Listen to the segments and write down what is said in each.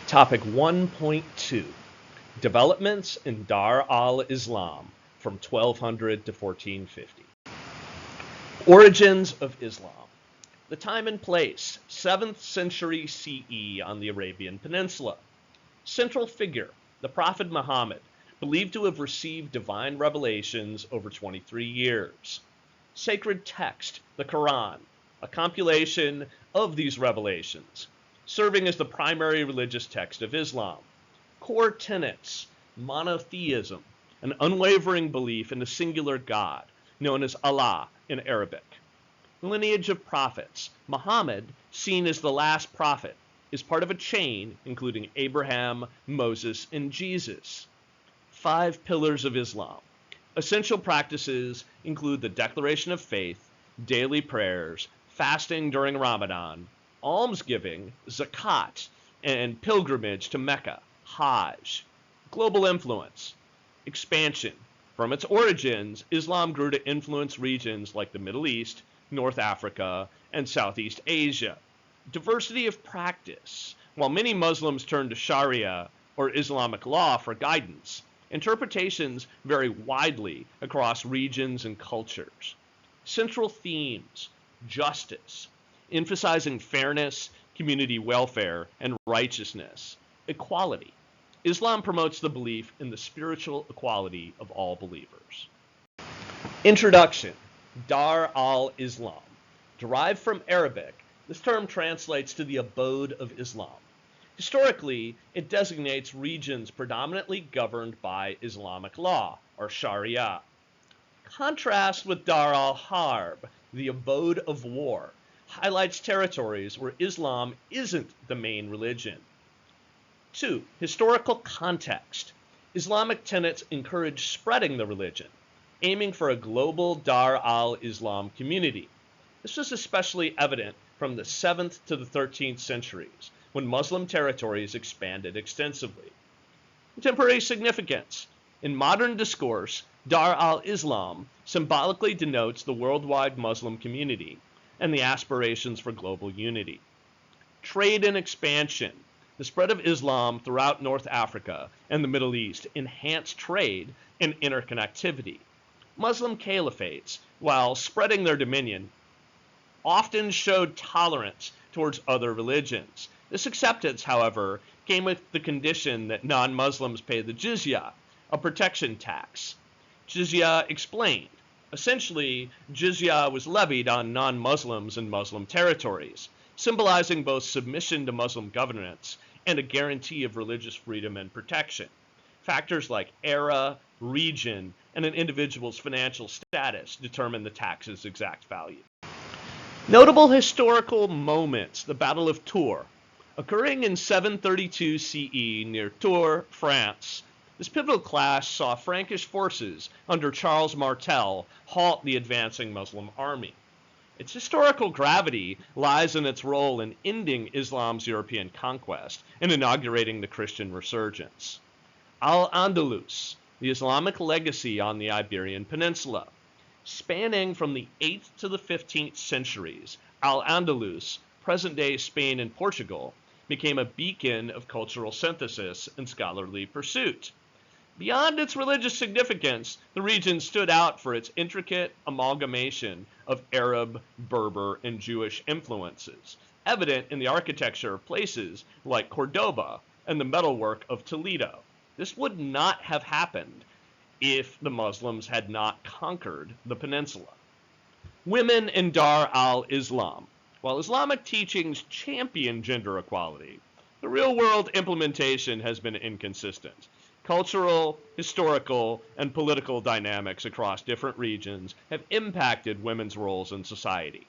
Topic 1.2 Developments in Dar al-Islam from 1200 to 1450. Origins of Islam. The time and place, 7th century CE on the Arabian Peninsula. Central figure, the Prophet Muhammad, believed to have received divine revelations over 23 years. Sacred text, the Quran, a compilation of these revelations, serving as the primary religious text of Islam. Core tenets, monotheism, an unwavering belief in a singular God, known as Allah in Arabic. Lineage of prophets. Muhammad, seen as the last prophet, is part of a chain including Abraham, Moses, and Jesus. 5 pillars of Islam. Essential practices include the declaration of faith, daily prayers, fasting during Ramadan, almsgiving, zakat, and pilgrimage to Mecca, Hajj. Global influence. Expansion. From its origins, Islam grew to influence regions like the Middle East, North Africa, and Southeast Asia. Diversity of practice. While many Muslims turn to Sharia or Islamic law for guidance, interpretations vary widely across regions and cultures. Central themes: justice, emphasizing fairness, community welfare, and righteousness. Equality. Islam promotes the belief in the spiritual equality of all believers. Introduction. Dar al-Islam. Derived from Arabic, this term translates to the abode of Islam. Historically, it designates regions predominantly governed by Islamic law, or Sharia. Contrast with Dar al-Harb, the abode of war, highlights territories where Islam isn't the main religion. 2. Historical context. Islamic tenets encourage spreading the religion, aiming for a global Dar al-Islam community. This was especially evident from the 7th to the 13th centuries, when Muslim territories expanded extensively. Contemporary significance. In modern discourse, Dar al-Islam symbolically denotes the worldwide Muslim community and the aspirations for global unity. Trade and expansion. The spread of Islam throughout North Africa and the Middle East enhanced trade and interconnectivity. Muslim caliphates, while spreading their dominion, often showed tolerance towards other religions. This acceptance, however, came with the condition that non-Muslims pay the jizya, a protection tax. Jizya explained. Essentially, jizya was levied on non-Muslims in Muslim territories, symbolizing both submission to Muslim governance and a guarantee of religious freedom and protection. Factors like era, region, and an individual's financial status determine the tax's exact value. Notable historical moments: the Battle of Tours. Occurring in 732 CE near Tours, France, this pivotal clash saw Frankish forces under Charles Martel halt the advancing Muslim army. Its historical gravity lies in its role in ending Islam's European conquest and inaugurating the Christian resurgence. Al-Andalus, the Islamic legacy on the Iberian Peninsula. Spanning from the 8th to the 15th centuries, Al-Andalus, present-day Spain and Portugal, became a beacon of cultural synthesis and scholarly pursuit. Beyond its religious significance, the region stood out for its intricate amalgamation of Arab, Berber, and Jewish influences, evident in the architecture of places like Cordoba and the metalwork of Toledo. This would not have happened if the Muslims had not conquered the peninsula. Women in Dar al-Islam. While Islamic teachings champion gender equality, the real-world implementation has been inconsistent. Cultural, historical, and political dynamics across different regions have impacted women's roles in society.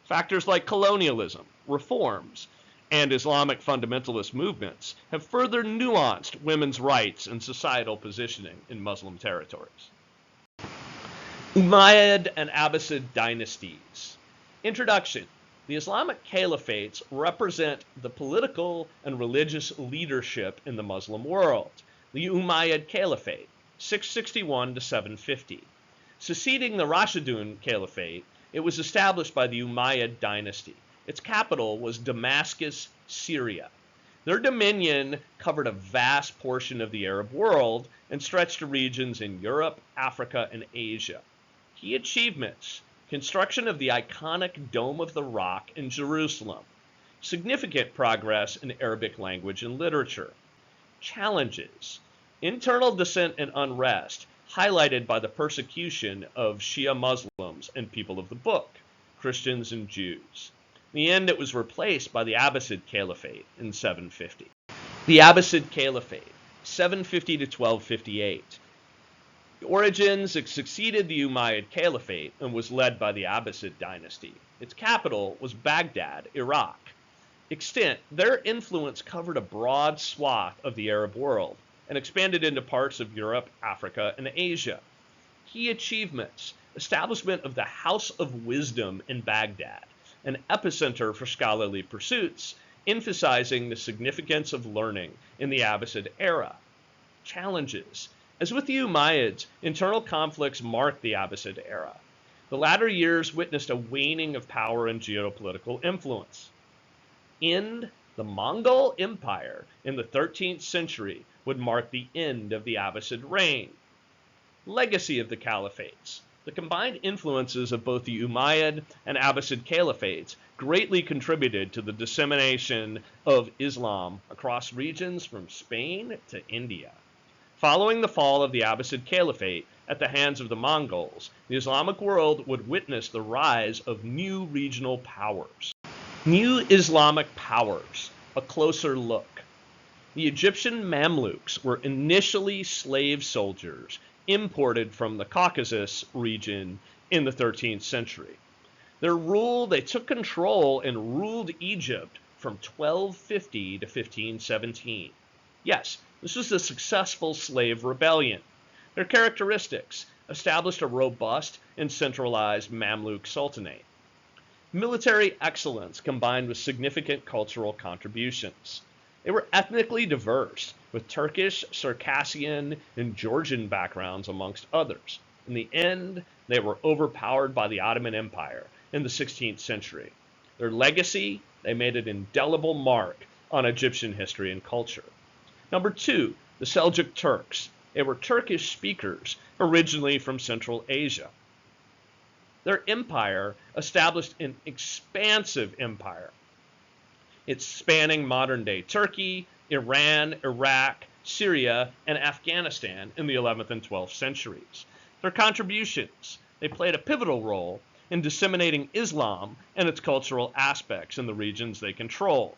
Factors like colonialism, reforms, and Islamic fundamentalist movements have further nuanced women's rights and societal positioning in Muslim territories. Umayyad and Abbasid dynasties. Introduction. The Islamic caliphates represent the political and religious leadership in the Muslim world. The Umayyad Caliphate, 661 to 750. Succeeding the Rashidun Caliphate, it was established by the Umayyad dynasty. Its capital was Damascus, Syria. Their dominion covered a vast portion of the Arab world and stretched to regions in Europe, Africa, and Asia. Key achievements: construction of the iconic Dome of the Rock in Jerusalem, significant progress in Arabic language and literature. Challenges: internal dissent and unrest, highlighted by the persecution of Shia Muslims and people of the book, Christians and Jews. In the end, it was replaced by the Abbasid Caliphate in 750. The Abbasid Caliphate, 750 to 1258. The origins, it succeeded the Umayyad Caliphate and was led by the Abbasid dynasty. Its capital was Baghdad, Iraq. Extent: their influence covered a broad swath of the Arab world and expanded into parts of Europe, Africa, and Asia. Key achievements: establishment of the House of Wisdom in Baghdad, an epicenter for scholarly pursuits, emphasizing the significance of learning in the Abbasid era. Challenges: as with the Umayyads, internal conflicts marked the Abbasid era. The latter years witnessed a waning of power and geopolitical influence. End: the Mongol Empire in the 13th century would mark the end of the Abbasid reign. Legacy of the Caliphates: the combined influences of both the Umayyad and Abbasid Caliphates greatly contributed to the dissemination of Islam across regions from Spain to India. Following the fall of the Abbasid Caliphate at the hands of the Mongols, the Islamic world would witness the rise of new regional powers. New Islamic powers, a closer look. The Egyptian Mamluks were initially slave soldiers imported from the Caucasus region in the 13th century. They took control and ruled Egypt from 1250 to 1517. Yes, this was a successful slave rebellion. Their characteristics: established a robust and centralized Mamluk Sultanate. Military excellence combined with significant cultural contributions. They were ethnically diverse, with Turkish, Circassian, and Georgian backgrounds amongst others. In the end, they were overpowered by the Ottoman Empire in the 16th century. Their legacy: they made an indelible mark on Egyptian history and culture. Number 2, the Seljuk Turks. They were Turkish speakers, originally from Central Asia. Their empire established an expansive empire. It's spanning modern-day Turkey, Iran, Iraq, Syria, and Afghanistan in the 11th and 12th centuries. Their contributions: they played a pivotal role in disseminating Islam and its cultural aspects in the regions they controlled.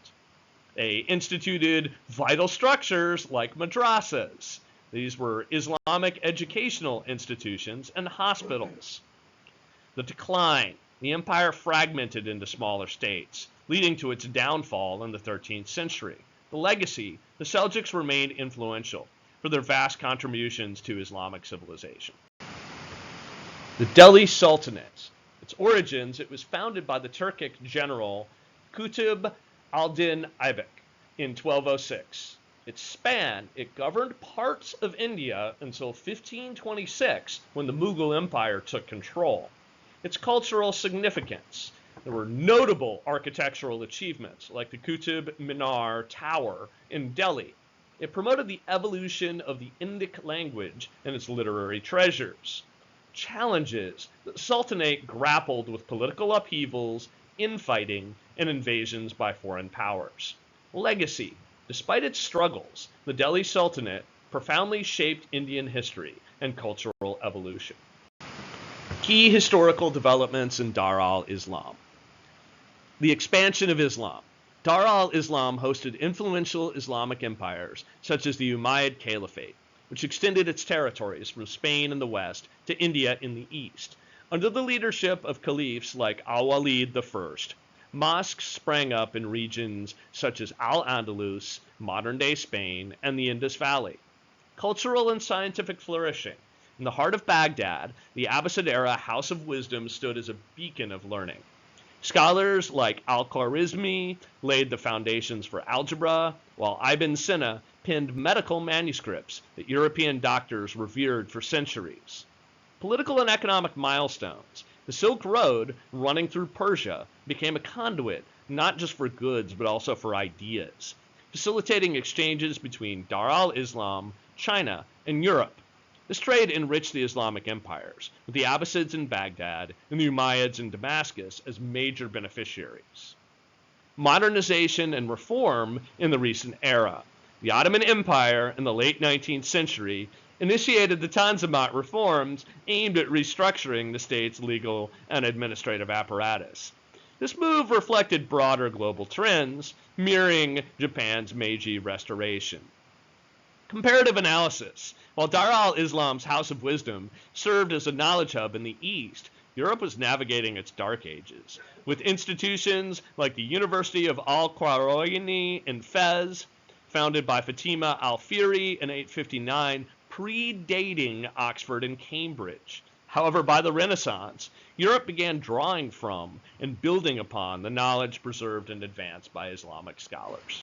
They instituted vital structures like madrasas. These were Islamic educational institutions and hospitals. The decline: the empire fragmented into smaller states, leading to its downfall in the 13th century. The legacy: the Seljuks remained influential for their vast contributions to Islamic civilization. The Delhi Sultanate. Its origins: it was founded by the Turkic general Qutb al-Din Aybek in 1206. Its span: it governed parts of India until 1526, when the Mughal Empire took control. Its cultural significance: there were notable architectural achievements like the Qutb Minar Tower in Delhi. It promoted the evolution of the Indic language and its literary treasures. Challenges: the Sultanate grappled with political upheavals, infighting, and invasions by foreign powers. Legacy: despite its struggles, the Delhi Sultanate profoundly shaped Indian history and cultural evolution. Key historical developments in Dar al-Islam. The expansion of Islam. Dar al-Islam hosted influential Islamic empires such as the Umayyad Caliphate, which extended its territories from Spain in the west to India in the east. Under the leadership of caliphs like Al-Walid I, mosques sprang up in regions such as Al-Andalus, modern-day Spain, and the Indus Valley. Cultural and scientific flourishing. In the heart of Baghdad, the Abbasid-era House of Wisdom stood as a beacon of learning. Scholars like Al-Khwarizmi laid the foundations for algebra, while Ibn Sina penned medical manuscripts that European doctors revered for centuries. Political and economic milestones. The Silk Road, running through Persia, became a conduit not just for goods but also for ideas. facilitating exchanges between Dar al-Islam, China, and Europe. This trade enriched the Islamic empires, with the Abbasids in Baghdad and the Umayyads in Damascus as major beneficiaries. Modernization and reform in the recent era. The Ottoman Empire in the late 19th century initiated the Tanzimat reforms aimed at restructuring the state's legal and administrative apparatus. This move reflected broader global trends, mirroring Japan's Meiji Restoration. Comparative analysis. While Dar al-Islam's House of Wisdom served as a knowledge hub in the East, Europe was navigating its dark ages, with institutions like the University of Al-Qarawiyyi in Fez, founded by Fatima al-Fihri in 859, predating Oxford and Cambridge. However, by the Renaissance, Europe began drawing from and building upon the knowledge preserved and advanced by Islamic scholars.